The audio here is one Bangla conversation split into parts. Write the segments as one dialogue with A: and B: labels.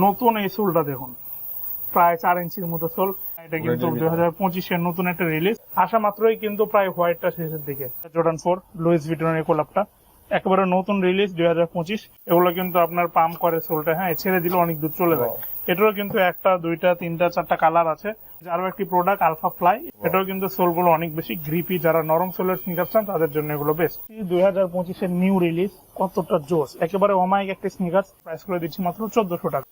A: নতুন এই সোলটা দেখুন, প্রায় 4 ইঞ্চির মতো সোল। এটা কিন্তু 2025-এর নতুন একটা রিলিজ, আসা মাত্রই কিন্তু প্রায় হোয়াইটটা শেষের দিকে। জর্ডান 4 লুইস ভিটনের কোলাপটা একেবারে নতুন রিলিজ 2025। এগুলো কিন্তু আপনার পাম্প করে সোলটা, হ্যাঁ ছেড়ে দিলে অনেক দূর চলে যায়। এটারও কিন্তু একটা, দুইটা, তিনটা, চারটা কালার আছে। আরো একটি প্রোডাক্ট আলফা ফ্লাই, এটাও কিন্তু সোলগুলো অনেক বেশি গ্রিপি। যারা নরম সোলের স্নিকার চান তাদের জন্য এগুলো বেস্ট। 2025-এর নিউ রিলিজ, কতটা জোস, একেবারে অমায়িক একটি স্নিকার। প্রাইস করে দিচ্ছি মাত্র 1400 টাকা।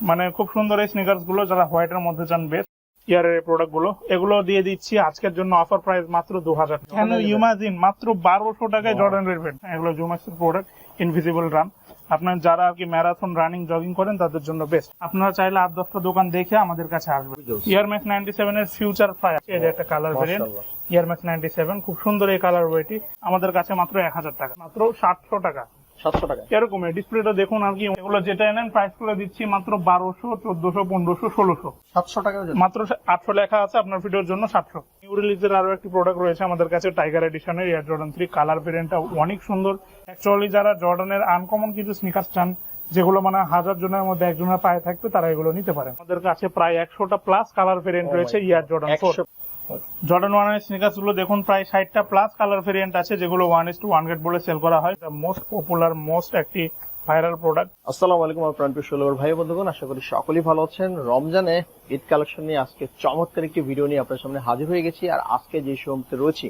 A: মানে খুব সুন্দর এই স্নিকার গুলো, যারা হোয়াইটের মধ্যে চান বেস্ট ইয়ারের প্রোডাক্ট গুলো, এগুলো দিয়ে দিচ্ছি আজকের জন্য অফার প্রাইস মাত্র 2000। কেন ইমাজিন, মাত্র 1200 টাকায় জর্ডান রেড। এগুলো জুমাক্সের প্রোডাক্ট, ইনভিজিবল রান। আপনার যারা আর কি ম্যারাথন রানিং জগিং করেন তাদের জন্য বেস্ট। আপনারা চাইলে 8-10টা দোকান দেখে আমাদের কাছে আসবেন। ইয়ারম্যাক্স 97 এর ফিউচার ফ্লাই, এই যে একটা কালার ভেরিয়েন্ট ইয়ারম্যাক্স 97, খুব সুন্দর এই কালার বইটি। আমাদের কাছে মাত্র 1000 টাকা, মাত্র 700 টাকা।
B: 700 টাকা
A: এরকম ডিসপ্লেটা দেখুন আর কি। এগুলো যেটা এনেন প্রাইস করে দিচ্ছি মাত্র 1200, 1400, 1500, 1600।
B: 700 টাকা
A: মাত্র 800 লেখা আছে, আপনার ভিডিওর জন্য 700। নিউ রিলিজের আরো একটি প্রোডাক্ট রয়েছে আমাদের কাছে, টাইগার এডিশনের এয়ার জর্ডান 3 কালার ভেরিয়েন্টটা অনেক সুন্দর। অ্যাকচুয়ালি যারা জর্ডানের আনকমন কিছু স্নিকার্স চান, যেগুলো মানে 1000 জনের মধ্যে একজনের পায়ে থাকবে, তারা এগুলো নিতে পারে। আমাদের কাছে প্রায় 100টা প্লাস কালার ভেরিয়েন্ট রয়েছে ইয়ার জর্ডান 4। জর্ডান 1 এর স্নিকার্স গুলো দেখুন, প্রায় 60টা প্লাস কালার ভেরিয়েন্ট আছে, যেগুলো 1:1 গ্রেড বলে সেল করা হয়। মোস্ট পপুলার, মোস্ট একটি ভাইরাল প্রোডাক্ট।
B: আসসালামু আলাইকুম আমার প্রাণপ্রিয় ফলোয়ার ভাই বন্ধুগণ, আশা করি সকলেই ভালো আছেন। রমজানে ঈদ কালেকশন নিয়ে আজকে চমৎকার একটি ভিডিও নিয়ে আপনার সামনে হাজির হয়ে গেছি। আর আজকে যে শোরুমতে রয়েছি,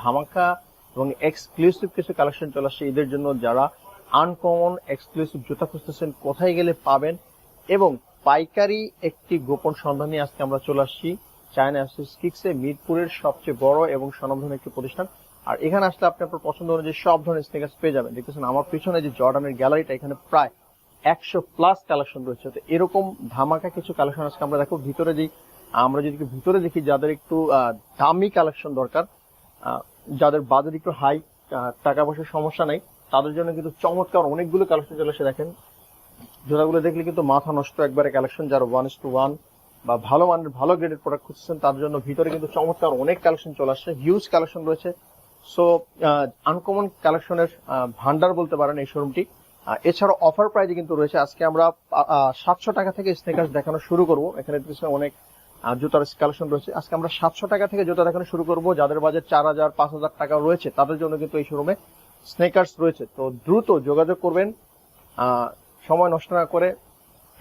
B: ধামাকা এবং এক্সক্লুসিভ কিছু কালেকশন চলে আসছে ঈদের জন্য। যারা আনকমন এক্সক্লুসিভ জুতা খুঁজতেছেন, কোথায় গেলে পাবেন, এবং পাইকারি একটি গোপন সন্ধান নিয়ে আজকে আমরা চলে আসছি চায়না কিক্সে, মিরপুরের সবচেয়ে বড় এবং স্বনামধন্য একটি প্রতিষ্ঠান। আর এখানে আসলে আপনি আপনার পছন্দ অনুযায়ী সব ধরনের স্নিকার্স পেয়ে যাবেন। দেখতেছেন আমার পিছনে যে জর্ডানের গ্যালারিটা, এখানে প্রায় 100 প্লাস কালেকশন রয়েছে। তো এরকম ধামাকা কিছু কালেকশন আজকে আমরা দেখো। ভিতরে যে আমরা যদি ভিতরে দেখি, যাদের একটু দামি কালেকশন দরকার, যাদের বাজেট একটু হাই, টাকা পয়সার সমস্যা নেই, তাদের জন্য কিন্তু চমৎকার অনেকগুলো কালেকশন চলে এসে। দেখেন জোড়াগুলো দেখলে কিন্তু মাথা নষ্ট একবারে কালেকশন। যারা 1:1 বা ভালো মানের ভালো গ্রেডের প্রোডাক্ট খুঁজছেন, তাদের জন্য ভিতরে কিন্তু চমৎকার অনেক কালেকশন চলে আসছে, হিউজ কালেকশন রয়েছে। সো আনকমন কালেকশনের ভান্ডার বলতে পারেন এই শোরুমটি। এছাড়াও অফার প্রাইজে কিন্তু রয়েছে। আজকে আমরা 700 টাকা থেকে স্নিকার্স দেখানো শুরু করব। এখানে অনেক জুতার কালেকশন রয়েছে। আজকে আমরা 700 টাকা থেকে জুতা দেখানো শুরু করব। যাদের বাজেট 4000, 5000 টাকা রয়েছে, তাদের জন্য কিন্তু এই শোরুমে স্নিকার্স রয়েছে। তো দ্রুত যোগাযোগ করবেন, সময় নষ্ট না করে।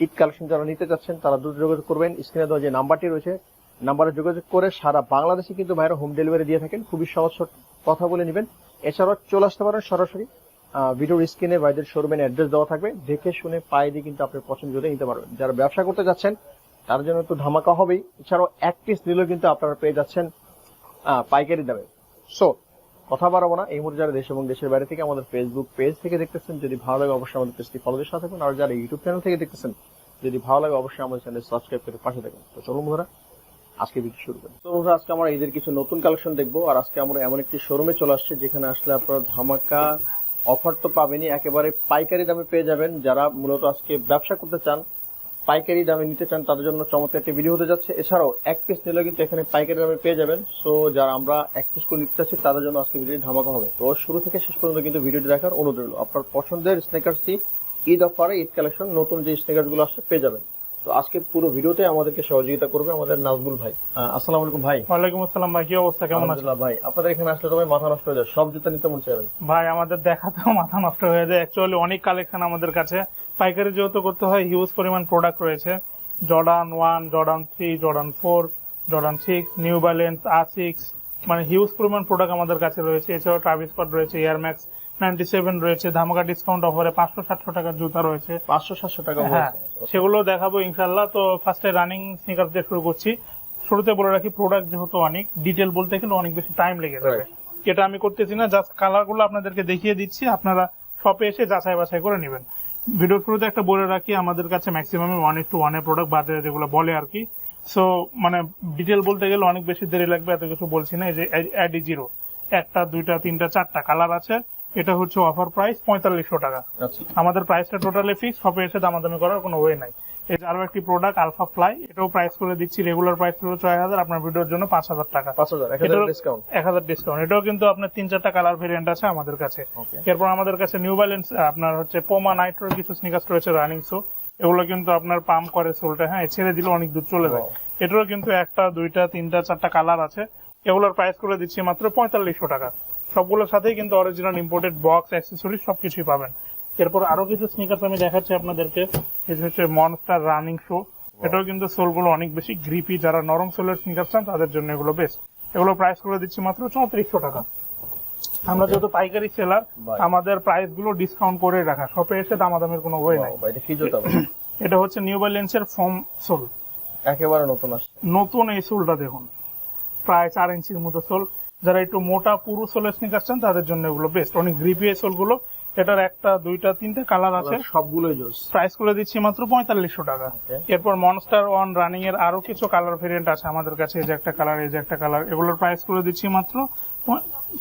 B: ঈদ কালেকশন যারা নিতে চাচ্ছেন তারা দ্রুত যোগাযোগ করবেন। স্ক্রিনে দেওয়া যে নাম্বারটি রয়েছে, নাম্বারে যোগাযোগ করে সারা বাংলাদেশে কিন্তু ভাইরা হোম ডেলিভারি দিয়ে থাকেন। খুবই সহজ কথা বলে নেবেন। এছাড়াও চলে আসতে পারেন সরাসরি। ভিডিওর স্ক্রিনে ভাইদের শোরুমের অ্যাড্রেস দেওয়া থাকবে, দেখে শুনে পায়ে দিয়ে কিন্তু আপনার পছন্দ করে নিতে পারবেন। যারা ব্যবসা করতে যাচ্ছেন তার জন্য তো ধামাকা হবেই। এছাড়াও এক পিস নিলেও কিন্তু আপনারা পেয়ে যাচ্ছেন পাইকারি দামে। সো কথা বাড়াবো না, এই মুহূর্তে যারা দেশ এবং দেশের বাইরে থেকে আমাদের ফেসবুক পেজ থেকে দেখতেছেন, যদি ভালো লাগে অবশ্যই আমাদের পেজটি ফলো দিয়ে সাথে থাকুন। আর যারা ইউটিউব চ্যানেল থেকে দেখতেছেন, যদি ভালো লাগে অবশ্যই আমাদের চ্যানেল সাবস্ক্রাইব করে পাশে থাকুন। তো চলুন বন্ধুরা, আজকে ভিডিও শুরু করি। তো বন্ধুরা, আজকে আমরা ঈদের কিছু নতুন কালেকশন দেখবো। আর আজকে আমরা এমন একটি শোরুমে চলে আসছি, যেখানে আসলে আপনারা ধামাকা অফার তো পাবেনই, একেবারে পাইকারি দামে পেয়ে যাবেন। যারা মূলত আজকে ব্যবসা করতে চান, পাইকারি দামে নিতে চান, তাদের জন্য চমৎকার একটি ভিডিও হতে যাচ্ছে। এছাড়াও এক পিস নিলেও কিন্তু এখানে পাইকারি দামে পেয়ে যাবেন। সো যারা আমরা এক পিস করে নিতে চাচ্ছি, তাদের জন্য আজকে ভিডিওটি ধামাকা হবে। তো শুরু থেকে শেষ পর্যন্ত কিন্তু ভিডিওটি দেখার অনুরোধ রইল। আপনার পছন্দের স্নিকার্সটি ঈদ অফারে, ঈদ কালেকশন নতুন যে স্নিকার্স গুলো আসছে পেয়ে যাবেন। তো আজকে পুরো ভিডিওতে আমাদেরকে সহযোগিতা করবে আমাদের নাজমুল ভাই। আসসালামু আলাইকুম ভাই।
A: ওয়ালাইকুম আসসালাম ভাই, কি অবস্থা, কেমন আছেন?
B: ভাই আপনাদের এখানে আসলে সবাই মাথা নষ্ট হয়ে যায়, সব জুতা নিতে মন চাইবেন
A: ভাই। আমাদের দেখাতেও মাথা নষ্ট হয়ে যায়। অ্যাকচুয়ালি অনেক কালেকশন আমাদের কাছে, পাইকারি যেহেতু করতে হয়, হিউজ পরিমাণ প্রোডাক্ট রয়েছে। Jordan 1, Jordan 3, Jordan 4, Jordan 6, New Balance, আসিক্স, মানে হিউজ পরিমাণ প্রোডাক্ট আমাদের কাছে রয়েছে। এছাড়াও ট্রাভিস স্কট রয়েছে, এয়ারম্যাক্স 97 রয়েছে, ধামাকা ডিসকাউন্ট অফারে 500-700 টাকার জুতা রয়েছে।
B: 500-700 টাকা?
A: হ্যাঁ, সেগুলো দেখাবো ইনশাল্লাহ। তো ফার্স্টে রানিং স্নিকার দিয়ে শুরু করছি। শুরুতে বলে রাখি, প্রোডাক্ট যেহেতু অনেক ডিটেল বলতে গেলে অনেক বেশি টাইম লেগে যাবে, এটা আমি করতেছি না। জাস্ট কালার গুলো আপনাদেরকে দেখিয়ে দিচ্ছি, আপনারা শপে এসে যাচাই বাছাই করে নেবেন। ভিডিওর শুরুতে একটা বলে রাখি, আমাদের কাছে ম্যাক্সিমাম 1:1 এর প্রোডাক্ট বাজারে যেগুলো বলে আর কি। সো মানে ডিটেল বলতে গেলে অনেক বেশি দেরি লাগবে, এত কিছু বলছি না। এই যে অ্যাডি জিরো, 1টা, 2টা, 3টা, 4টা কালার আছে। এটা হচ্ছে অফার প্রাইস 4500 টাকা। আমাদের প্রাইসটা টোটালি ফিক্স, শপে এসে দামাদামি করার কোনো ওয়ে নাই। এই যে আরো একটি প্রোডাক্ট আলফা ফ্লাই, এটাও প্রাইস করে দিচ্ছি, রেগুলার প্রাইস হলো 6000, আপনার ভিডিওর জন্য 5000 টাকা।
B: 1000 ডিসকাউন্ট।
A: 1000 ডিসকাউন্ট। এটাও কিন্তু আপনার 3-4টা কালার ভেরিয়েন্ট আছে আমাদের কাছে। এরপর আমাদের কাছে নিউ ব্যালেন্স, আপনার হচ্ছে পোমা নাইট্রোর কিছু স্নিকার্স রয়েছে রানিং শো। এগুলো কিন্তু আপনার পাম্প করে সোলটা, হ্যাঁ, ছেড়ে দিলে অনেক দূর চলে যায়। এটারও কিন্তু একটা, দুইটা, তিনটা, চারটা কালার আছে। এগুলোর প্রাইস করে দিচ্ছি মাত্র 4500 টাকা। সবগুলোর সাথেই কিন্তু অরিজিনাল ইম্পোর্টেড বক্স, অ্যাক্সেসরিজ সবকিছুই পাবেন। এরপর আরো কিছু স্নিকার্স আমি দেখাচ্ছি আপনাদেরকে। এটা হচ্ছে মনস্টার রানিং শো। এটাও কিন্তু সোলগুলো অনেক বেশি গ্রিপি, যারা নরম সোলের স্নিকার্স চান তাদের জন্য এগুলো বেস্ট। এগুলো প্রাইস করে দিচ্ছি মাত্র 3400 টাকা। আমরা যেহেতু পাইকারি সেলার, আমাদের প্রাইস গুলো ডিসকাউন্ট করে রাখা, শপে এসে দামাদামের কোনো ওয়ে নাই। এটা হচ্ছে নিউ ব্যালেন্সের ফোম সোল,
B: একেবারে নতুন আসছে।
A: নতুন এই সোলটা দেখুন, প্রায় 4 ইঞ্চির মতো সোল। যারা একটু মোটা পুরু সোলের স্নিকার চান তাদের জন্য এগুলো বেস্ট, অনেক গ্রিপি এই সোল গুলো। এটার একটা, দুইটা, তিনটে কালার আছে,
B: সবগুলোই জোস।
A: প্রাইস করে দিচ্ছি মাত্র 4500 টাকা। এরপর মনস্টার ওয়ান রানিং এর আরো কিছু কালার ভেরিয়েন্ট আছে আমাদের কাছে। এই যে একটা কালার, এই যে একটা কালার, এগুলোর প্রাইস করে দিচ্ছি মাত্র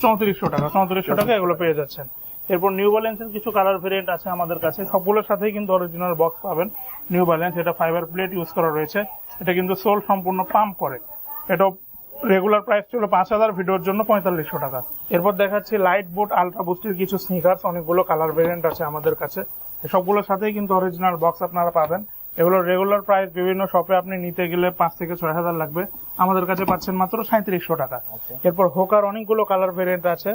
A: 3400 টাকা। 3400 টাকা এগুলো পেয়ে যাচ্ছেন। এরপর নিউ ব্যালেন্সের কিছু কালার ভেরিয়েন্ট আছে আমাদের কাছে, সবগুলোর সাথেই কিন্তু অরিজিনাল বক্স পাবেন। নিউ ব্যালেন্স, এটা ফাইবার প্লেট ইউজ করা রয়েছে। এটা কিন্তু সোল সম্পূর্ণ পাম্প করে। এটা রেগুলার প্রাইস ছিল 5000, ভিডিওর জন্য 4500 টাকা। এরপর দেখাচ্ছি লাইট বুট আলট্রা বুস্টের কিছু স্নিকার্স, অনেকগুলো কালার ভেরিয়েন্ট আছে আমাদের কাছে। সবগুলোর সাথেই কিন্তু অরিজিনাল বক্স আপনারা পাবেন। এগুলোর রেগুলার প্রাইস বিভিন্ন শপে আপনি নিতে গেলে 5 থেকে 6000 লাগবে, আমাদের কাছে পাচ্ছেন মাত্র 3700 টাকা। এরপর হোকার অনেকগুলো কালার ভেরিয়েন্ট আছে,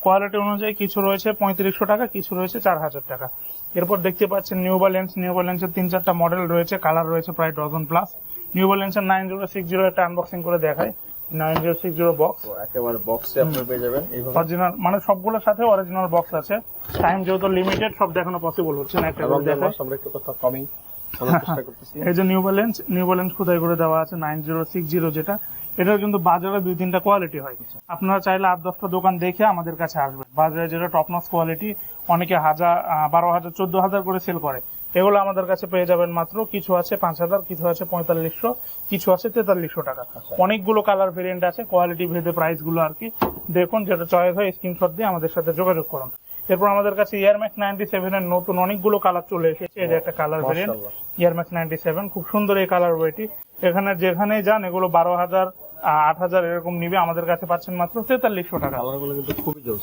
A: কোয়ালিটি অনুযায়ী কিছু রয়েছে 3500 টাকা, কিছু রয়েছে 4000 টাকা। এরপর দেখতে পাচ্ছেন নিউ ব্যালেন্সের 3-4টা মডেল রয়েছে, কালার রয়েছে প্রায় ডজন প্লাস। নিউ ব্যালেন্সের 9060 একটা আনবক্সিং করে দেখাই। 9060 বক্স,
B: একেবারে বক্সে আপনি পেয়ে যাবেন
A: অরিজিনাল, মানে সবগুলোর সাথে অরিজিনাল বক্স আছে। টাইম যেহেতু লিমিটেড, সব দেখানো পসিবল হচ্ছে না, একটা করে দেখাই।
B: আমরা একটু কথা কমই চেষ্টা করতেছি।
A: এই যে নিউ ব্যালেন্স খোদাই করে দেওয়া আছে 9060, যেটা এটার কিন্তু বাজারে 2-3টা কোয়ালিটি হয়। আপনারা চাইলে 8-10টা দোকান দেখে আমাদের কাছে আসবেন। বাজারে যেটা টপ নচ কোয়ালিটি, অনেকে 1000, 12,000, 14,000 করে সেল করে, এগুলো আমাদের কাছে পেয়ে যাবেন মাত্র, কিছু আছে 5000, কিছু আছে 4500, কিছু আছে 4300 টাকা। অনেকগুলো কালার ভেরিয়েন্ট আছে, কোয়ালিটি ভেদে প্রাইস গুলো আর কি দেখুন, যেটা চয়েস হয় স্ক্রিনশট দিয়ে আমাদের সাথে যোগাযোগ করুন। এরপর আমাদের কাছে এয়ারম্যাক্স 97 এর নতুন অনেকগুলো কালার চলে এসেছে। এই যে একটা কালার ভেরিয়েন্ট এয়ারম্যাক্স 97, খুব সুন্দর এই কালার বইটি। এখানে যেখানেই যান এগুলো 12000, 8000 এরকম নিবে, আমাদের কাছে পাচ্ছেন মাত্র 4300 টাকা।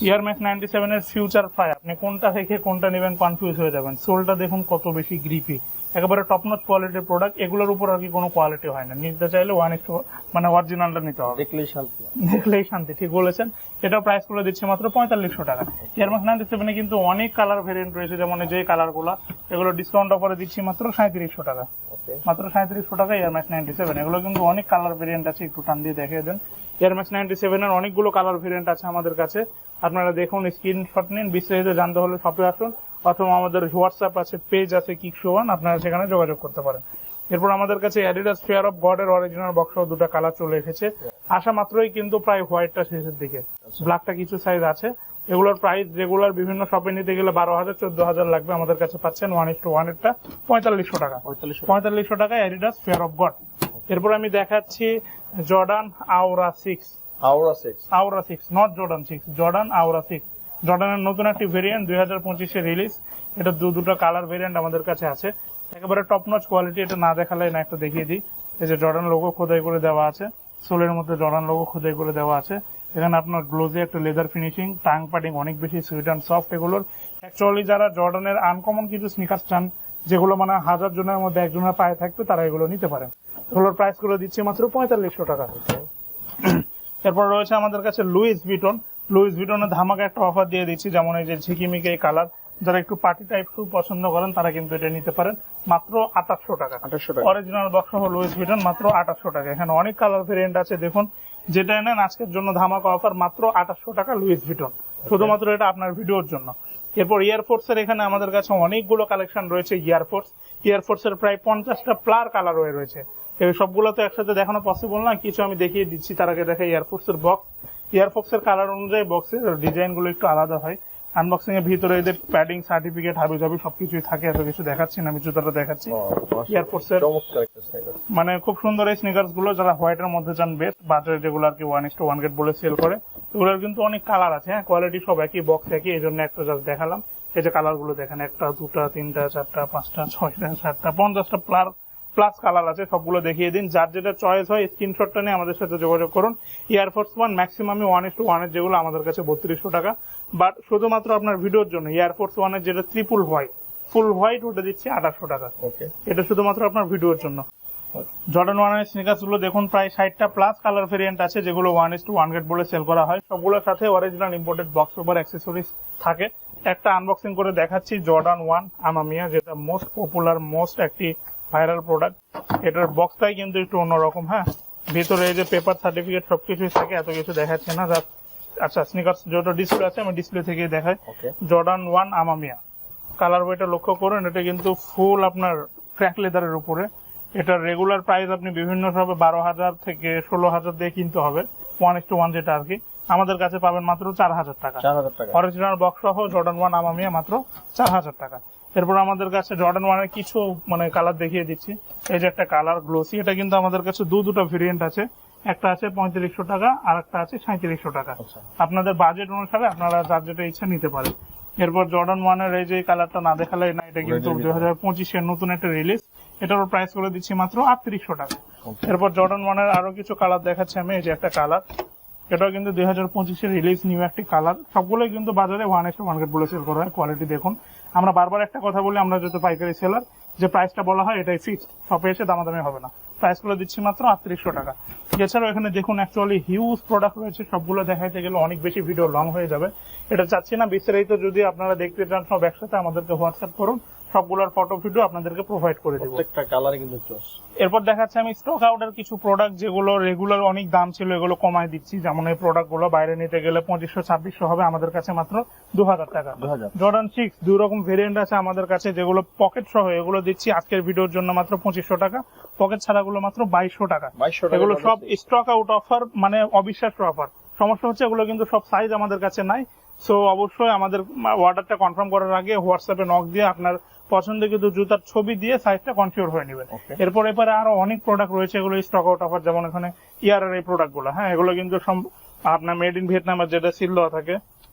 A: এয়ারম্যাক্স 97 এর ফিউচার ফ্লাই, আপনি কোনটা থেকে কোনটা নেবেন কনফিউজ হয়ে যাবেন। সোলটা দেখুন কত বেশি গ্রিপি, একেবারে টপ নচ কোয়ালিটির প্রোডাক্ট। এগুলোর উপর আর কি কোনো কোয়ালিটি হয় না, নিতে চাইলে 1:1 মানে অরিজিনালটা নিতে হবে, দেখলেই শান্তি। ঠিক বলেছেন। এটা প্রাইস করে দিচ্ছে মাত্র 4500 টাকা। এয়ারম্যাক্স 97 এ কিন্তু অনেক কালার ভেরিয়েন্ট রয়েছে, যেমন এই যে কালার গুলা, এগুলো ডিসকাউন্ট অফারে দিচ্ছি মাত্র 3700 টাকা। মাত্র 3700 টাকা এয়ারম্যাক্স 97। এগুলো কিন্তু অনেক কালার ভেরিয়েন্ট আছে, একটু টান দিয়ে দেখিয়ে দেন। এয়ারম্যাক্স 97 এর অনেকগুলো কালার ভেরিয়েন্ট আছে আমাদের কাছে, আপনারা দেখুন, স্ক্রিনশট নিন। বিস্তারিত জানতে হলে শপে আসুন, অথবা আমাদের হোয়াটসঅ্যাপ আছে, পেজ আছে কিকশো1, আপনারা সেখানে যোগাযোগ করতে পারেন। এরপর আমাদের কাছে অ্যাডিডাস ফেয়ার অফ গড এর অরিজিনাল বক্স 2টা কালার চলে এসেছে। আসা মাত্রই কিন্তু প্রায় হোয়াইটটা শেষের দিকে, ব্ল্যাকটা কিছু সাইজ আছে। এগুলোর প্রাইস রেগুলার বিভিন্ন শপে নিতে গেলে 12000, 14000 লাগবে, আমাদের কাছে পাচ্ছেন 1:1 এরটা 4500 টাকা। 4500 টাকা অ্যাডিডাস ফেয়ার অফ গড। এরপর আমি দেখাচ্ছি জর্ডান আওরা 6, নট জর্ডান 6, জর্ডান আওরা 6। জর্ডানের নতুন একটি ভেরিয়েন্ট 2025-এ রিলিজ। এটা দুটো কালার ভেরিয়েন্ট আমাদের কাছে আছে, একেবারে টপ নচ কোয়ালিটি। এটা না দেখালে না, একটা দেখিয়ে দিই। এই যে জর্ডান লোগো খোদাই করে দেওয়া আছে, সোলের মধ্যে জর্ডান লোগো খোদাই করে দেওয়া আছে। এখানে আপনার গ্লোজে একটা লেদার ফিনিশিং, টাং প্যাডিং অনেক বেশি সুইট অ্যান্ড সফট। এগুলোর অ্যাকচুয়ালি যারা জর্ডানের আনকমন কিছু স্নিকার্স চান, যেগুলো মানে 1000 জনের মধ্যে একজনের পায়ে থাকবে, তারা এগুলো নিতে পারেন। এগুলোর প্রাইস গুলো দিচ্ছে মাত্র 4500 টাকা। এরপর রয়েছে আমাদের কাছে লুইস ভিটনের ধামাকা একটা অফার দিয়ে দিচ্ছি, যেমন এই যে ঝিকিমিকি এই কালার। যারা একটু পার্টি টাইপ শু পছন্দ করেন তারা কিন্তু এটা নিতে পারেন মাত্র 2800 টাকা। অরিজিনাল বক্স সহ লুইস ভিটন মাত্র 2800 টাকা। এখানে অনেক কালার ভেরিয়েন্ট আছে, দেখুন, যেটা নেন আজকের জন্য ধামাকা অফার মাত্র 2800 টাকা লুইস ভিটন, শুধুমাত্র এটা আপনার ভিডিওর জন্য। এরপর এয়ারফোর্স এর এখানে আমাদের কাছে অনেকগুলো কালেকশন রয়েছে। এয়ারফোর্স এর প্রায় 50টা প্লার কালার রয়েছে। এই সবগুলো তো একসাথে দেখানো পসিবল না, কিছু আমি দেখিয়ে দিচ্ছি। তার আগে দেখাই এয়ারফোর্স এর বক্স। এয়ারফোর্স এর কালার অনুযায়ী বক্সের ডিজাইন গুলো একটু আলাদা হয়। আনবক্সিং এর ভিতরে এদের প্যাডিং, সার্টিফিকেট, হাবিজাবি সবকিছুই থাকে। এত কিছু দেখাচ্ছি না, আমি জুতাটা দেখাচ্ছি। এয়ারফোর্স এর মানে খুব সুন্দর এই স্নিকার্স গুলো, যারা হোয়াইটের মধ্যে চান বেস্ট, বাজারে যেগুলো আর কি 1:1 গেট বলে সেল করে, এগুলোর কিন্তু অনেক কালার আছে। হ্যাঁ, কোয়ালিটি সব একই, বক্স একই, এই জন্য একটা জাস্ট দেখালাম। এই যে কালার গুলো দেখেন, 1টা, 2টা, 3টা, 4টা, 5টা, 6টা, 7টা, 50টা প্লাস কালার আছে। সবগুলো দেখিয়ে দিন, যার যেটা চয়েস হয় স্ক্রিনশটটা নিয়ে আমাদের সাথে যোগাযোগ করুন। এয়ারফোর্স 1 ম্যাক্সিমামই 1:1 এর যেগুলো আমাদের কাছে 3200 টাকা। বাট শুধুমাত্র আপনার ভিডিওর জন্য এয়ারফোর্স 1 এর যেটা ট্রিপল হোয়াইট, ফুল হোয়াইট ওটা দিচ্ছি 2800 টাকা।
B: ওকে,
A: এটা শুধুমাত্র আপনার ভিডিওর জন্য। জর্ডান 1 এর স্নিকার্স গুলো দেখুন প্রায় 60টা প্লাস কালার ভেরিয়েন্ট আছে, যেগুলো 1:1 গ্রেড বলে সেল করা হয়। সবগুলোর সাথে original imported box cover accessories থাকে। একটা আনবক্সিং করে দেখাচ্ছি জর্ডান 1 আমামিয়া, যেটা মোস্ট পপুলার মোস্ট একটি ভাইরাল প্রোডাক্ট। এটার বক্সটাই কিন্তু একটু অন্যরকম। হ্যাঁ, ভিতরে এই যে পেপার সার্টিফিকেট সবকিছুই থাকে, এত কিছু দেখাচ্ছে না। আচ্ছা, স্নিকার্স যেটা ডিসপ্লে আছে আমি ডিসপ্লে থেকে দেখাই। জর্ডান 1 আমামিয়া কালার বইটা লক্ষ্য করুন, এটা কিন্তু ফুল আপনার ক্র্যাক লেদারের উপরে। এটার রেগুলার প্রাইস আপনি বিভিন্ন সবে 12,000 থেকে 16,000 দিয়ে কিনতে হবে, 1:1 যেটা আর কি। আমাদের কাছে পাবেন মাত্র 4,000 টাকা। অরিজিনাল বক্স সহ জর্ডান 1 আমামিয়া মাত্র 4,000 টাকা। এরপর আমাদের কাছে জর্ডান 1 এর কিছু কালার দেখিয়ে দিচ্ছি। এই যে একটা কালার গ্লোসি, এটা কিন্তু আমাদের কাছে দুটো ভেরিয়েন্ট আছে। একটা আছে 3500 টাকা আর একটা আছে 3700 টাকা। আপনাদের বাজেট অনুসারে আপনারা যার যেটা ইচ্ছা নিতে পারেন। এরপর জর্ডান 1 এর এই যে কালারটা না দেখালে না, এটা কিন্তু 2025 এর নতুন একটা রিলিজ। এটার প্রাইস করে দিচ্ছি মাত্র 3800 টাকা। এরপর জর্ডান 1 এর আরো কিছু কালার দেখাচ্ছি আমি। এই যে একটা কালার, এটাও কিন্তু 2025 এর রিলিজ নিউ একটি কালার। সবগুলোই কিন্তু বাজারে 1:1 গ্রেড বলে সেল করা হয়। কোয়ালিটি দেখুন। আমরা বারবার একটা কথা বলি, আমরা যত পাইকারি সেলার, যে প্রাইসটা বলা হয় এটাই ফিক্সড, শপে এসে দামাদামি হবে না। প্রাইস করে দিচ্ছি মাত্র 3800 টাকা। এছাড়াও এখানে দেখুন অ্যাকচুয়ালি হিউজ প্রোডাক্ট রয়েছে, সবগুলো দেখাইতে গেলে অনেক বেশি ভিডিও লং হয়ে যাবে। এটা চাচ্ছি না। বিস্তারিত যদি আপনারা দেখতে চান সব একসাথে আমাদেরকে হোয়াটসঅ্যাপ করুন, সবগুলোর ফটো ভিডিও আপনাদেরকে প্রোভাইড করে দেবো।
B: প্রত্যেকটা কালার কিন্তু জোস।
A: এরপর দেখাচ্ছি আমি স্টক আউটের কিছু প্রোডাক্ট, যেগুলো রেগুলার অনেক দাম ছিল, এগুলো কমায় দিচ্ছি। যেমন এই প্রোডাক্ট গুলো বাইরে নিতে গেলে 2500-2600 হবে, আমাদের কাছে মাত্র 2000 টাকা। জর্ডান 6 দুই রকম ভেরিয়েন্ট আছে আমাদের কাছে, যেগুলো পকেট সহ, এগুলো দিচ্ছি আজকের ভিডিওর জন্য মাত্র 2500 টাকা। পকেট ছাড়াগুলো মাত্র 2200 টাকা। এগুলো সব স্টক আউট অফার, অবিশ্বাস্য অফার। সমস্যা হচ্ছে এগুলো কিন্তু সব সাইজ আমাদের কাছে নাই। সো অবশ্যই আমাদের অর্ডারটা কনফার্ম করার আগে হোয়াটসঅ্যাপে নক দিয়ে আপনার পছন্দের কিন্তু জুতার ছবি দিয়ে সাইজটা কনফিউর হয়ে নেবেন। এরপরে আরো অনেক প্রোডাক্ট রয়েছে, এগুলো স্টক আউট অফার। যেমন এখানে ইয়ারের এই প্রোডাক্ট গুলো, হ্যাঁ, এগুলো কিন্তু আপনার মেড ইন ভিয়েতনামের যেটা সিল দেওয়া থাকে,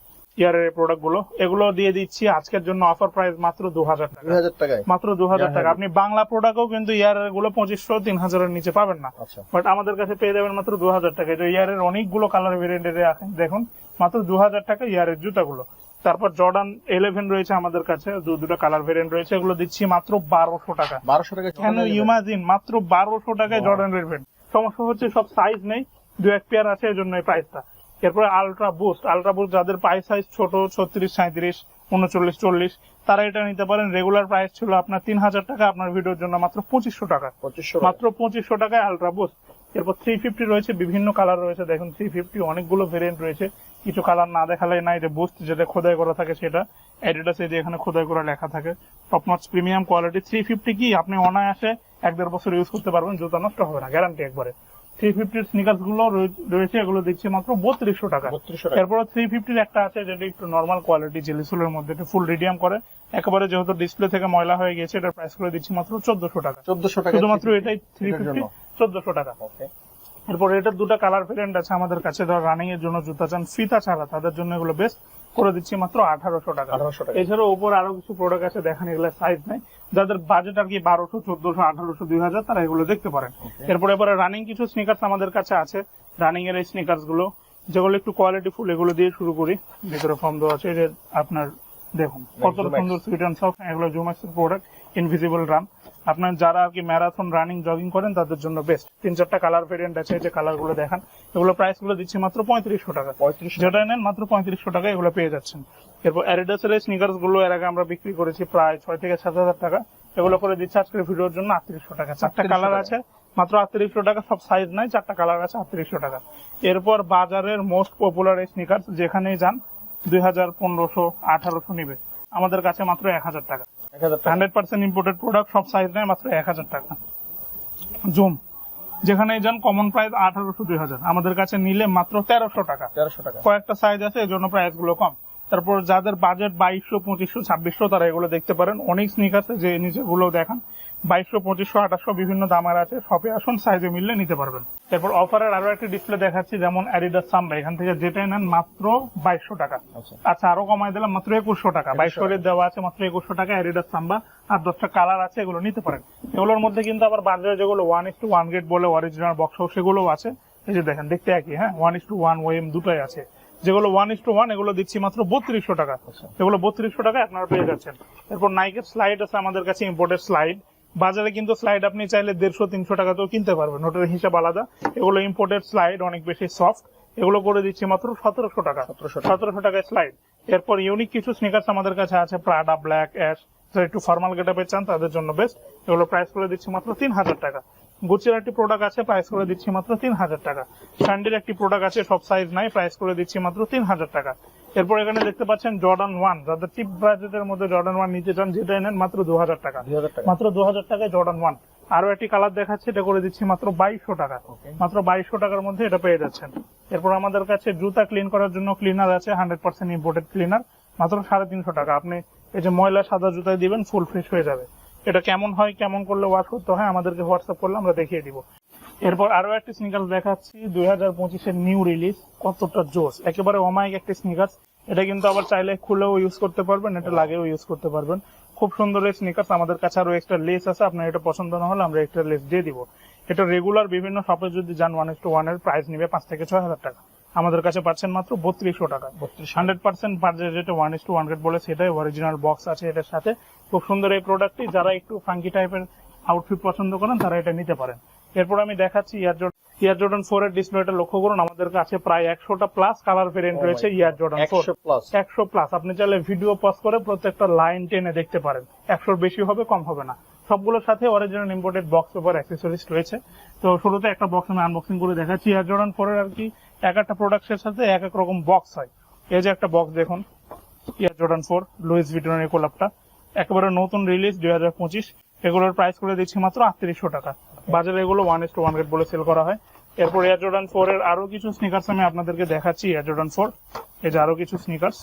A: ইয়ারের এই প্রোডাক্ট গুলো, এগুলো দিয়ে দিচ্ছি আজকের জন্য অফার প্রাইস মাত্র 2000 টাকা। মাত্র 2000 টাকা। আপনি বাংলা প্রোডাক্টও কিন্তু ইয়ারের গুলো 2500-3000 এর নিচে পাবেন না, বাট আমাদের কাছে পেয়ে যাবেন মাত্র 2000 টাকা। ইয়ারের অনেকগুলো কালার ভেরিয়েন্টের দেখুন, মাত্র 2000 টাকা ইয়ারের জুতাগুলো। তারপর জর্ডান 11 রয়েছে আমাদের কাছে, দুটো কালার ভেরিয়েন্ট রয়েছে, এগুলো দিচ্ছি মাত্র 1200 টাকা। 1200 টাকা কেন ইমাজিন, মাত্র 1200 টাকায় জর্ডান 11। সমস্যা হচ্ছে সব সাইজ নেই, 2-1 পেয়ার আছে, এই জন্য এই প্রাইসটা। এরপরে আলট্রা বুস্ট যাদের পায়ে সাইজ ছোট 36, 37, 39, 40, তারা এটা নিতে পারেন। রেগুলার প্রাইস ছিল আপনার 3000 টাকা, আপনার ভিডিওর জন্য মাত্র 2500 টাকা। মাত্র 2500 টাকায় আলট্রা বুস্ট। এরপর 350 রয়েছে, বিভিন্ন কালার রয়েছে। দেখুন 350 অনেকগুলো ভেরিয়েন্ট রয়েছে। কিছু কালার না দেখালে না, এটা বুস্ট যেটা খোদাই করা থাকে, সেটা অ্যাডিডাস এই যে এখানে খোদাই করা লেখা থাকে। Top notch premium quality. 350 কি আপনি অনায়াসে 1-1.5 বছর ইউজ করতে পারবেন, জুতা নষ্ট হবে না, গ্যারান্টি একবারে। 350 স্নিকার্স গুলো রয়েছে, এগুলো দিচ্ছি মাত্র 3200 টাকা। এরপর 350 একটা আছে যেটা একটু নর্মাল কোয়ালিটি, জেলিসোলের মধ্যে, এটা ফুল রিডিয়াম করে একেবারে, যেহেতু ডিসপ্লে থেকে ময়লা হয়ে গেছে, এটার প্রাইস করে দিচ্ছি মাত্র 1400 টাকা। শুধুমাত্র এটাই 350, 1400 টাকা। এরপর এটার দুটো কালার ভেরিয়েন্ট আছে আমাদের কাছে। যারা রানিং এর জন্য জুতা চান ফিতা ছাড়া, তাদের জন্য এগুলো বেস্ট, করে দিচ্ছি মাত্র 1800 টাকা। এছাড়াও উপর আরো কিছু প্রোডাক্ট আছে, দেখেন এগুলো সাইজ নেই। যাদের বাজেট আর কি 1200, 1400, 1800, 2000, তারা এগুলো দেখতে পারেন। এরপরে রানিং কিছু স্নিকার্স আমাদের কাছে আছে। রানিং এর এই স্নিকার্স গুলো, যেগুলো একটু কোয়ালিটি ফুল, এগুলো দিয়ে শুরু করি। ভিতরে ফর্ম দেওয়া আছে, যে আপনার দেখুন কত সুন্দর সুইট অ্যান্ড সফট। এগুলো জুমাক্সের প্রোডাক্ট, ইনভিজিবল রান। আপনার যারা আর কি ম্যারাথন রানিং জগিং করেন, তাদের জন্য বেস্ট। 3-4টা কালার ভেরিয়েন্ট আছে, যে কালার গুলো দেখান। এগুলো প্রাইস গুলো দিচ্ছি মাত্র 3500 টাকা। যেটা নেন মাত্র 3500 টাকা এগুলো পেয়ে যাচ্ছেন। এরপর অ্যাডিডাস এর স্নিকার্স গুলো এর আগে আমরা বিক্রি করেছি প্রায় 6 থেকে 7000 টাকা। এগুলো করে দিচ্ছি আজকের ভিডিওর জন্য 3800 টাকা। 4টা কালার আছে, মাত্র 3800 টাকা। সব সাইজ নাই, 4টা কালার আছে, 3800 টাকা। এরপর বাজারের মোস্ট পপুলার এই স্নিকার্স, যেখানেই যান 2000, 1500, 1800 নিবে, আমাদের কাছে মাত্র 1000 টাকা। 100% ইম্পোর্টেড প্রোডাক্ট, সব সাইজ নেয়, মাত্র 1000 টাকা। জুম যেখানে যান কমন প্রাইস 1800, 2000, আমাদের কাছে নিলে মাত্র 1300 টাকা। কয়েকটা সাইজ আছে, এই জন্য প্রাইস গুলো কম। তারপর যাদের বাজেট 2200, 2500, 2600, তারা এগুলো দেখতে পারেন। অনেক স্নিক আছে, যে নিচেগুলো দেখান 2200, 2500, 2800 বিভিন্ন দামের আছে। শপে আসুন, সাইজে মিললে নিতে পারবেন। এরপর অফারের আরো একটা ডিসপ্লে দেখাচ্ছি, যেমন অ্যাডিডাস সাম্বা, এখান থেকে যেটাই নেন মাত্র 2200 টাকা। আচ্ছা, আরো কমাই দিলাম, মাত্র 2100 টাকা। 2200 দেওয়া আছে, মাত্র 2100 টাকা অ্যাডিডাস সাম্বা। আর 10টা কালার আছে, এগুলো নিতে পারেন। এগুলোর মধ্যে কিন্তু আবার বাজারে যেগুলো 1:1 গ্রেড বলে অরিজিনাল বক্স, সেগুলো আছে। এই যে দেখেন, দেখতে একই, হ্যাঁ, 1:1 ওএম দুটোই আছে। যেগুলো 1:1 এগুলো দিচ্ছি মাত্র 3200 টাকা। এগুলো 3200 টাকা আপনারা পেয়ে যাচ্ছেন। এরপর নাইকের স্লাইড আছে আমাদের কাছে, ইম্পোর্টেড স্লাইড। বাজারে কিন্তু স্লাইড আপনি চাইলে 150-300 টাকাতেও কিনতে পারবেন, ওটার হিসাব আলাদা। এগুলো ইম্পোর্টেড স্লাইড, অনেক বেশি সফট। এগুলো করে দিচ্ছি মাত্র 1700 টাকা। 1700 টাকায় স্লাইড। এরপর ইউনিক কিছু স্নিকার্স আমাদের কাছে আছে, প্রাডা, ব্ল্যাক, অ্যাশ, যারা একটু ফর্মাল গেটআপে চান তাদের জন্য বেস্ট। এগুলো প্রাইস করে দিচ্ছি মাত্র 3000 টাকা। গুচির একটি প্রোডাক্ট আছে, প্রাইস করে দিচ্ছি মাত্র 3000 টাকা। স্যান্ডির একটি প্রোডাক্ট আছে, সব সাইজ নাই, প্রাইস করে দিচ্ছি মাত্র 3000 টাকা। এরপর এখানে দেখতে পাচ্ছেন জর্ডান 1, যাদের চিপ বাজেটের মধ্যে জর্ডান 1 নিতে চান, যেটা নেন মাত্র 2000 টাকা। মাত্র 2000 টাকায় জর্ডান 1। আরো একটি কালার দেখাচ্ছে, এটা করে দিচ্ছি মাত্র 2200 টাকা। মাত্র 2200 টাকার মধ্যে এটা পেয়ে যাচ্ছেন। এরপর আমাদের কাছে জুতা ক্লিন করার জন্য ক্লিনার আছে, 100% ইম্পোর্টেড ক্লিনার, মাত্র 350 টাকা। আপনি এই যে ময়লা সাদা জুতায় দিবেন, ফুল ফ্রেশ হয়ে যাবে। এটা কেমন হয়, কেমন করলে ওয়াশ করতে হয় আমাদেরকে হোয়াটসঅ্যাপ করলে আমরা দেখিয়ে দিব। এরপর আরো একটি স্নিকার্স দেখাচ্ছি, 2025-এর নিউ রিলিজ, কতটা জোস, একেবারে অমায়িক একটি স্নিকার্স। এটা কিন্তু আবার চাইলে খুলেও ইউজ করতে পারবেন, এটা লাগেও ইউজ করতে পারবেন। খুব সুন্দর এই স্নিকার্স। আমাদের কাছে আরো এক্সট্রা লেস আছে, আপনার এটা পছন্দ না হলে আমরা এক্সট্রা লেস দিয়ে দিব। এটা রেগুলার বিভিন্ন শপে যদি যান 1:1 এর প্রাইস নিবে 5 থেকে 6000 টাকা। আমাদের কাছে পাচ্ছেন মাত্র 3200 টাকা। 100% বাজেট যেটা 1:1 রেট বলে সেটাই, অরিজিনাল বক্স আছে এটার সাথে। খুব সুন্দর এই প্রোডাক্টটি, যারা একটু ফাঙ্কি টাইপের আউটফিট পছন্দ করেন তারা এটা নিতে পারেন। এরপর আমি দেখাচ্ছি ইয়ার জর্ডান 4 এর ডিসপ্লেটা লক্ষ্য করুন, আমাদের কাছে প্রায় 100টা প্লাস কালার ভেরিয়েন্ট রয়েছে ইয়ার জর্ডান 4। 100 প্লাস। আপনি চাইলে ভিডিও পজ করে প্রত্যেকটা লাইন টেনে দেখতে পারেন, 100 বেশি হবে কম হবে না। সবগুলোর সাথে original imported box paper accessories রয়েছে। তো শুরুতে একটা বক্স আমি আনবক্সিং করে দেখাচ্ছি। ইয়ার জর্ডান 4 এর আর কি এক একটা প্রোডাক্টের সাথে এক এক রকম বক্স হয়। এই যে একটা বক্স দেখুন, ইয়ার জর্ডান 4 লুইস ভিটনের এই কোলাপটা, একেবারে নতুন রিলিজ 2025। এগুলোর প্রাইস করে দিচ্ছি মাত্র 3800 টাকা। বাজারে এগুলো 1:1 রেট বলে সেল করা হয়। এরপর এয়ার জর্ডান 4 এর আরো কিছু স্নিকার্স আমি আপনাদেরকে দেখাচ্ছি। এয়ার জর্ডান 4, এই যে আরো কিছু স্নিকার্স,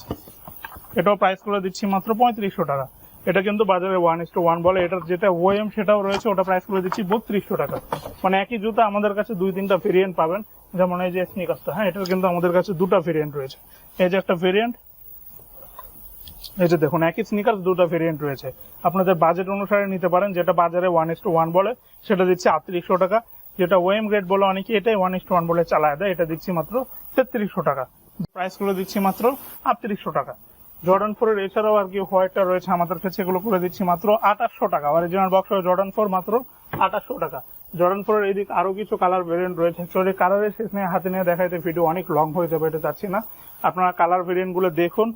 A: এটাও প্রাইস করে দিচ্ছি মাত্র 3500 টাকা। এটা কিন্তু বাজারে 1:1 বলে, এটার যেটা ওএম সেটাও রয়েছে, ওটা প্রাইস করে দিচ্ছি 3200 টাকা। মানে একই জুতা আমাদের কাছে 2-3টা ভেরিয়েন্ট পাবেন। যেমন এই যে স্নিকার্সটা, হ্যাঁ, এটার কিন্তু আমাদের কাছে 2টা ভেরিয়েন্ট রয়েছে। এই যে একটা ভেরিয়েন্ট, এই যে দেখুন, একই স্নিকার্স 2টা ভেরিয়েন্ট রয়েছে। আপনাদের বাজেট অনুসারে নিতে পারেন। যেটা বাজারে 1:1 বলে সেটা দিচ্ছি 3800 টাকা। যেটা ওএম গ্রেড বলে অনেকে এটাই 1:1 বলে চালায় দেয়, এটা দিচ্ছি মাত্র 3300 টাকা। প্রাইস করে দিচ্ছি মাত্র 3800 টাকা। জর্ডান 4 এর এছাড়াও আর কি হোয়াইটটা রয়েছে আমাদের কাছে, এগুলো করে দিচ্ছি মাত্র 2800 টাকা। অরিজিনাল বক্স জর্ডান 4 মাত্র 2800 টাকা। জর্ডান 4 এর এদিকে আরো কিছু কালার ভেরিয়েন্ট রয়েছে। অ্যাকচুয়ালি কালারের শেষ নিয়ে হাতে নিয়ে দেখাইতে ভিডিও অনেক লং হয়ে যাবে, এটা চাচ্ছি না। আপনারা কালার ভেরিয়েন্ট গুলো দেখুন,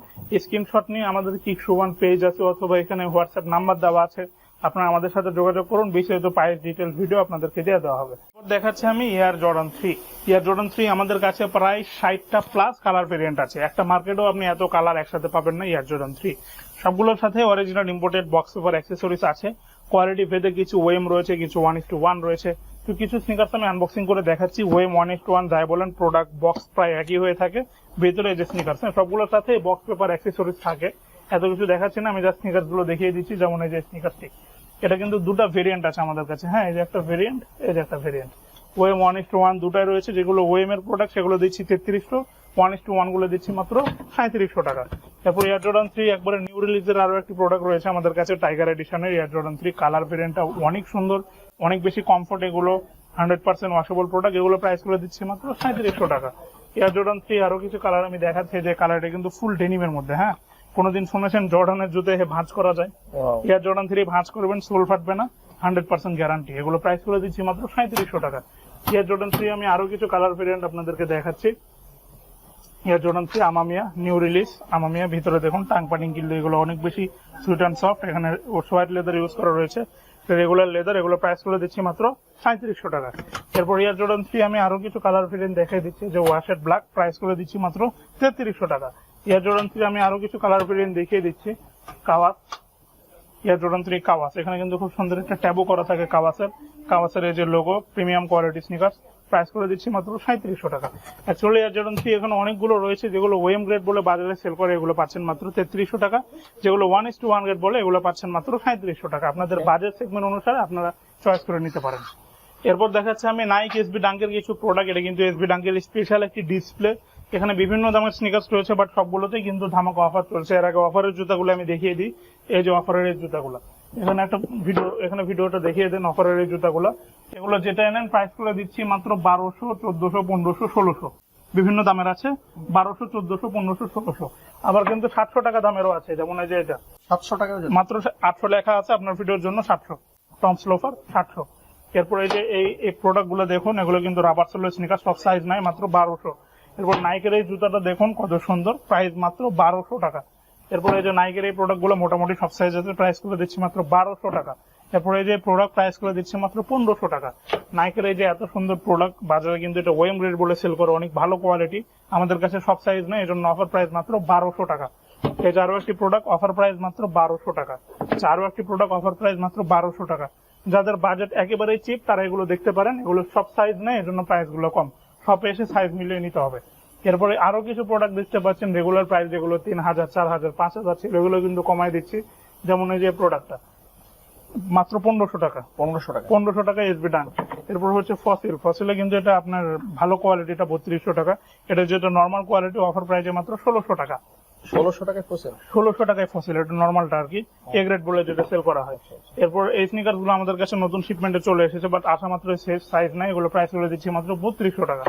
A: স্ক্রিনশট নিয়ে আমাদের কিকসু1 পেজ আছে অথবা এখানে হোয়াটসঅ্যাপ নাম্বার দেওয়া আছে, আপনারা আমাদের সাথে যোগাযোগ করুন, বিস্তারিত প্রাইস ডিটেল ভিডিও আপনাদেরকে দেওয়া হবে। দেখাচ্ছি আমি এয়ার জর্ডান 3। এয়ার জর্ডান 3 আমাদের কাছে প্রায় 60টা প্লাস কালার ভেরিয়েন্ট আছে। একটা মার্কেটেও আপনি এত কালার একসাথে পাবেন না। এয়ার জর্ডান 3 সবগুলোর সাথে original imported box paper accessories আছে। কোয়ালিটি ভেদে কিছু ওএম রয়েছে, কিছু 1:1 রয়েছে। তো কিছু স্নিকার্স আমি আনবক্সিং করে দেখাচ্ছি। ওএম 1:1 যাই বলেন, প্রোডাক্ট বক্স প্রায় একই হয়ে থাকে। ভেতরে যে স্নিকার্স সবগুলোর সাথে বক্স পেপার অ্যাক্সেসরিজ থাকে। এত কিছু দেখাচ্ছি না, আমি জাস্ট স্নিকার্স গুলো দেখিয়ে দিচ্ছি। যেমন এই যে স্নিকার্সটি, এটা কিন্তু 2টা ভেরিয়েন্ট আছে আমাদের কাছে, হ্যাঁ, এই যে একটা ভেরিয়েন্ট, এই যে একটা ভেরিয়েন্ট। ওএম 1:1 দুটাই রয়েছে। যেগুলো ওএম এর প্রোডাক্ট সেগুলো দিচ্ছি 3300, 1:1 গুলো দিচ্ছি মাত্র 3700 টাকা। তারপর এয়ার জর্ডান 3 একবারে নিউ রিলিজের আরো একটি প্রোডাক্ট রয়েছে আমাদের কাছে, টাইগার এডিশনের এয়ার জর্ডান 3 কালার ভেরিয়েন্টটা অনেক সুন্দর, অনেক বেশি কমফোর্ট। এগুলো 100% ওয়াশেবল প্রোডাক্ট। এগুলো প্রাইস করে দিচ্ছি মাত্র 3700 টাকা। এয়ার জর্ডান 3 আরো কিছু কালার আমি দেখাচ্ছি। যে কালারটা কিন্তু ফুল ডেনিমের মধ্যে, হ্যাঁ, কোনদিন শুনেছেন জর্ডানের জুতে ভাঁজ করা যায়? এয়ার জর্ডান 3 ভাঁজ করবেন, সোল ফাটবে না, 100% গ্যারান্টি। এগুলো প্রাইস করে দিচ্ছি মাত্র 3700 টাকা। এয়ার জর্ডান 3 আমি আরো কিছু কালার ভেরিয়েন্ট আপনাদেরকে দেখাচ্ছি। এয়ার জর্ডান 3 আমামিয়া নিউ রিলিজ। আমামিয়া ভিতরে দেখুন টাং পাটিং কিন্তু এগুলো অনেক বেশি সুইট অ্যান্ড সফট। এখানে হোয়াইট লেদার ইউজ করা রয়েছে, রেগুলার লেদার। এগুলো প্রাইস করে দিচ্ছি মাত্র 3700 টাকা। এরপর এয়ার জর্ডান 3 আমি আরো কিছু কালার ভেরিয়েন্ট দেখাই দিচ্ছি। যে ওয়াশেড ব্ল্যাক, প্রাইস করে দিচ্ছি মাত্র 3300 টাকা। এয়ার জর্ডান 3 আমি আরো কিছু কালার ভেরিয়েন্ট দেখিয়ে দিচ্ছি। কাওয়াস, এয়ার জর্ডান 3 কাওয়াস, এখানে কিন্তু খুব সুন্দর একটা ট্যাবও করা থাকে কাওয়াসের এই যে logo, premium quality sneakers. Price করে দিচ্ছি মাত্র 3700 টাকা। অ্যাকচুয়ালি এয়ার জর্ডান 3 এখানে অনেকগুলো রয়েছে। যেগুলো ওএম গ্রেড বলে বাজারে সেল করে এগুলো পাচ্ছেন মাত্র 3300 টাকা। যেগুলো 1:1 গ্রেড বলে এগুলো পাচ্ছেন মাত্র 3700 টাকা। আপনাদের বাজেট সেগমেন্ট অনুসারে আপনারা চয়েস করে নিতে পারেন। এরপর দেখাচ্ছে আমি নাইক এসবি ডাঙ্কের কিছু প্রোডাক্ট। এটা কিন্তু এসবি ডাঙ্কের স্পেশাল একটি ডিসপ্লে। এখানে বিভিন্ন দামের স্নিকার্স রয়েছে, বাট সবগুলোতেই কিন্তু ধামাকা অফার চলছে। এর আগে অফারের জুতাগুলো আমি দেখিয়ে দিই। এই যে অফারের এই জুতাগুলো, এখানে একটা ভিডিও, এখানে ভিডিওটা দেখিয়ে দেন অফারের এই জুতাগুলো। এগুলো যেটা এনেন প্রাইস করে দিচ্ছি মাত্র 1200, 1400, 1500, 1600। বিভিন্ন দামের আছে, 1200, 1400, 1500, 1600। আবার কিন্তু 700 টাকা দামেরও আছে, যেমন এই যে এটা
B: 700 টাকা
A: মাত্র 800 লেখা আছে আপনার ভিডিওর জন্য 700, টমস লোফার 700। এরপর এই যে এই প্রোডাক্ট গুলো দেখুন, এগুলো কিন্তু রাবার সোলের স্নিকার, সব সাইজ নাই, মাত্র 1200। এরপর নাইকের এই জুতাটা দেখুন কত সুন্দর, প্রাইস মাত্র 1200 টাকা। এরপর এই যে নাইকের এই প্রোডাক্ট গুলো মোটামুটি সব সাইজ আছে, প্রাইস করে দিচ্ছি মাত্র 1200 টাকা। এরপর এই যে প্রোডাক্ট প্রাইস করে দিচ্ছি মাত্র 1500 টাকা। নাইকের এই যে এত সুন্দর প্রোডাক্ট, বাজারে কিন্তু এটা ওয়েম গ্রেড বলে সেল করে, অনেক ভালো কোয়ালিটি, আমাদের কাছে সব সাইজ নেই, এই জন্য অফার প্রাইস মাত্র 1200 টাকা। এই যে আরো একটি প্রোডাক্ট অফার প্রাইস মাত্র 1200 টাকা। আরো একটি প্রোডাক্ট অফার প্রাইস মাত্র 1200 টাকা। যাদের বাজেট একেবারেই চিপ তারা এগুলো দেখতে পারেন, এগুলো সব সাইজ নেই, এই জন্য প্রাইস গুলো কম, শপে এসে সাইজ মিলিয়ে নিতে হবে। এরপরে আরো কিছু প্রোডাক্ট দেখতে পাচ্ছেন রেগুলার প্রাইস যেগুলো 3000, 4000, 5000 ছিল, এগুলো কিন্তু কমাই দিচ্ছি। যেমন এই যে প্রোডাক্টটা মাত্র 1500 টাকা। 1500 টাকা এসবি ডান। এরপর হচ্ছে ফসিলে কিন্তু এটা আপনার ভালো কোয়ালিটি, এটা 3200 টাকা। এটা যেটা নর্মাল কোয়ালিটি অফার প্রাইসে মাত্র 1600 টাকা।
B: 1600 টাকায় ফসিল,
A: 1600 টাকায় ফসিল, এটা নর্মালটা আর কি, এ গ্রেড বলে যেটা সেল করা হয়। এরপর এই স্নিকার গুলো আমাদের কাছে নতুন শিপমেন্টে চলে এসেছে, বাট আসা মাত্র সাইজ নাই, এগুলো প্রাইস করে দিচ্ছি মাত্র 3200 টাকা।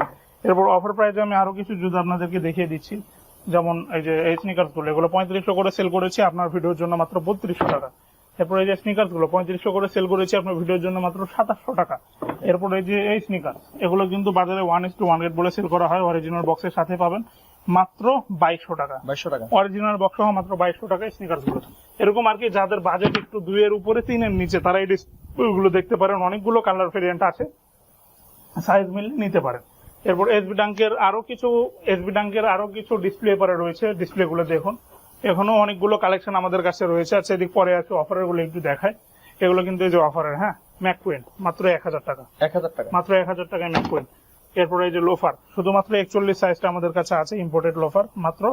A: এরপর অফার প্রাইসে আমি আরো কিছু জুতা আপনাদেরকে দেখিয়ে দিচ্ছি, যেমন এই যে এই স্নিকার গুলো, এগুলো 3500 করে সেল করেছি আপনার ভিডিওর জন্য মাত্র 3200 টাকা। এরপর এই যে স্নিকার গুলো 3500 করে সেল করেছি আপনার ভিডিওর জন্য মাত্র 2700 টাকা। এরপর এই যে এই স্নিকার, এগুলো কিন্তু বাজারে 1:1 রেট বলে সেল করা হয়, অরিজিনাল বক্সের সাথে পাবেন মাত্র 2200 টাকা।
B: 2200 টাকা
A: অরিজিনাল বক্স সহ মাত্র 2200 টাকায় স্নিকার গুলো। এরকম আর কি, যাদের বাজেট একটু 2 এর উপরে 3 এর নিচে তারা এই গুলো দেখতে পারেন, অনেকগুলো কালার ভেরিয়েন্ট আছে, সাইজ মিলিয়ে নিতে পারেন। এরপর এসবি ডাঙ্কের আরো কিছু ডিসপ্লে পরে রয়েছে, ডিসপ্লে গুলো দেখুন, এখনো অনেকগুলো কালেকশন আমাদের কাছে রয়েছে। আচ্ছা এদিক পরে আছে অফারের গুলো একটু দেখায়, এগুলো কিন্তু এই যে অফারের, হ্যাঁ, ম্যাককুইন মাত্র 1000 টাকা,
B: 1000 টাকা,
A: মাত্র 1000 টাকায় ম্যাককুইন। এরপর এই যে লোফার শুধুমাত্র 41 সাইজটা আমাদের কাছে আছে, ইম্পোর্টেড লোফার, মাত্র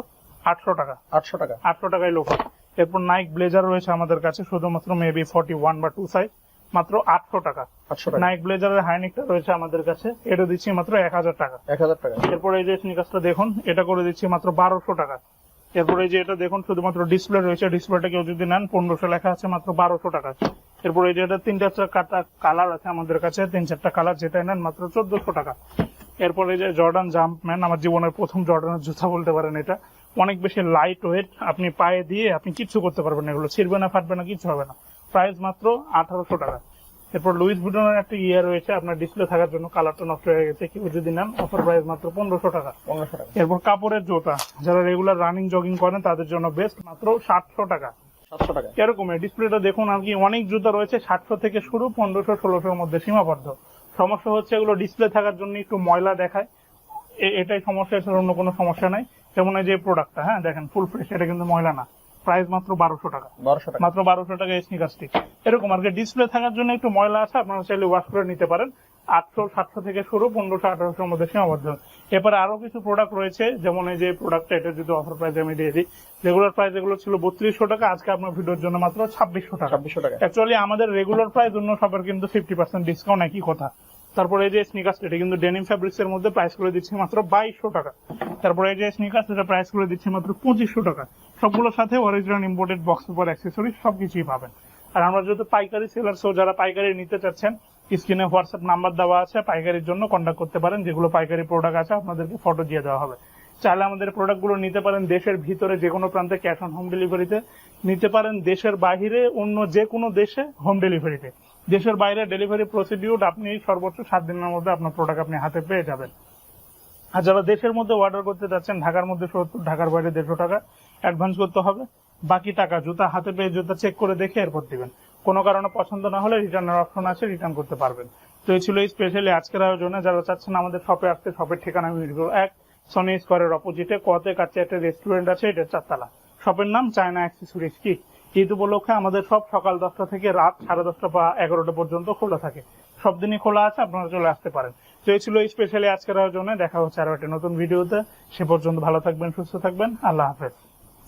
A: 800 টাকা,
B: 800 টাকা,
A: 800 টাকায় লোফার। এরপর নাইক ব্লেজার রয়েছে আমাদের কাছে, শুধুমাত্র মেবি 41 বা 2 সাইজ, মাত্র 800 টাকা।
B: 800 টাকা।
A: নাইক ব্লেজারের হাইনেকটা রয়েছে আমাদের কাছে, এটা দিচ্ছি মাত্র 1000 টাকা,
B: 1000 টাকা।
A: এরপর এই যে স্নিকার্সটা দেখুন, এটা করে দিচ্ছি মাত্র 1200 টাকা। এরপর এই যে এটা দেখুন, শুধুমাত্র ডিসপ্লে রয়েছে, ডিসপ্লেটা কেউ যদি নেন 1500 লেখা আছে, মাত্র 1200 টাকা। এরপর এই যে এটা 3টা কালার আছে আমাদের কাছে, 3-4টা কালার, যেটা নেন মাত্র 1400 টাকা। এরপর এই যে জর্ডান জাম্পম্যান, আমার জীবনের প্রথম জর্ডানের জুতা বলতে পারেন, এটা অনেক বেশি লাইট ওয়েট, আপনি পায়ে দিয়ে আপনি কিচ্ছু করতে পারবেন না, এগুলো ছিড়বে না, ফাটবে না, কিছু হবে না, প্রাইস মাত্র 1800 টাকা। এরপর লুইস ভিটনের একটা রয়েছে, আপনার ডিসপ্লে থাকার জন্য কালারটা নষ্ট হয়ে গেছে, কেউ যদি নেন অফার প্রাইস মাত্র 1500 টাকা।
B: 1500 টাকা।
A: এরপর কাপড়ের জুতা, যারা রেগুলার রানিং জগিং করেন তাদের জন্য বেস্ট, মাত্র 700 টাকা।
B: 700 টাকা।
A: এরকম ডিসপ্লেটা দেখুন আর কি, অনেক জুতা রয়েছে 700 থেকে শুরু, 1500-1600 মধ্যে সীমাবদ্ধ। সমস্যা হচ্ছে এগুলো ডিসপ্লে থাকার জন্য একটু ময়লা দেখায়, এটাই সমস্যা, এছাড়া অন্য কোনো সমস্যা নাই। যেমন এই যে প্রোডাক্টটা, হ্যাঁ দেখেন ফুল ফ্রেশ, এটা কিন্তু ময়লা না, প্রাইস মাত্র 1200 টাকা,
B: 1200 টাকা,
A: মাত্র 1200 টাকা স্নিকার স্টিক। এরকম আর কি, ডিসপ্লে থাকার জন্য একটু ময়লা আছে, আপনারা চাইলে ওয়াশ করে নিতে পারেন। 800-700 থেকে শুরু, 1500-1800 মধ্যে সীমাবদ্ধ। এরপরে আরো কিছু প্রোডাক্ট রয়েছে, যেমন এই যে প্রোডাক্টটা, এটা যদি অফার প্রাইস আমি দিয়ে দিই, রেগুলার প্রাইস এগুলো ছিল 3200 টাকা, আজকে আপনার ভিডিওর জন্য মাত্র 2600 টাকা।
B: 2600 টাকা।
A: অ্যাকচুয়ালি আমাদের রেগুলার প্রাইস অন্য শপের কিন্তু 50% ডিসকাউন্ট, একই কথা। তারপরে এই যে স্নিকার্স, এটা কিন্তু ডেনিম ফ্যাব্রিক্স এর মধ্যে, প্রাইস করে দিচ্ছি মাত্র 2200 টাকা। তারপরে এই যে স্নিকার্স, এটা প্রাইস করে দিচ্ছি মাত্র 2500 টাকা। সবগুলোর সাথে original imported box paper, accessories সবকিছুই পাবেন। আর আমরা যেহেতু পাইকারি সেলার, সো যারা পাইকারি নিতে চাচ্ছেন, স্ক্রিনে হোয়াটসঅ্যাপ নাম্বার দেওয়া আছে, পাইকারির জন্য কন্ট্যাক্ট করতে পারেন। যেগুলো পাইকারি প্রোডাক্ট আছে আপনাদেরকে ফটো দিয়ে দেওয়া হবে। চাইলে আমাদের প্রোডাক্ট গুলো নিতে পারেন দেশের ভিতরে যে কোনো প্রান্তে ক্যাশ অন হোম ডেলিভারিতে, নিতে পারেন দেশের বাইরে অন্য যে কোনো দেশে হোম ডেলিভারিতে। দেশের বাইরে ডেলিভারি প্রসিডিউর আপনি সর্বোচ্চ 7 দিনের মধ্যে আপনার প্রোডাক্ট আপনি হাতে পেয়ে যাবেন। আর যারা দেশের মধ্যে অর্ডার করতে যাচ্ছেন, ঢাকার মধ্যে 70, ঢাকার বাইরে 150 টাকা অ্যাডভান্স করতে হবে, বাকি টাকা জুতা হাতে পেয়ে জুতা চেক করে দেখে এরপর দিবেন। কোনো কারণে পছন্দ না হলে রিটার্নের অপশন আছে, রিটার্ন করতে পারবেন। তো এই ছিল স্পেশালি আজকের আয়োজনে। যারা চাচ্ছেন আমাদের শপে আসতে, শপের ঠিকানা মিরপুর 1 সনি স্কয়ারের অপোজিটে কোয়াতে কাছে একটা রেস্টুরেন্ট আছে, এটা 4 তলা। শপের নাম চায়না অ্যাক্সেসরিজ। কি ঈদ উপলক্ষে আমাদের সব সকাল 10টা থেকে রাত 10:30 বা 11টা পর্যন্ত খোলা থাকে, সব দিনই খোলা আছে, আপনারা চলে আসতে পারেন। তো এই ছিল স্পেশালি আজকের আয়োজনে। দেখা হচ্ছে আরো একটা নতুন ভিডিওতে, সে পর্যন্ত ভালো থাকবেন, সুস্থ থাকবেন, আল্লাহ হাফেজ।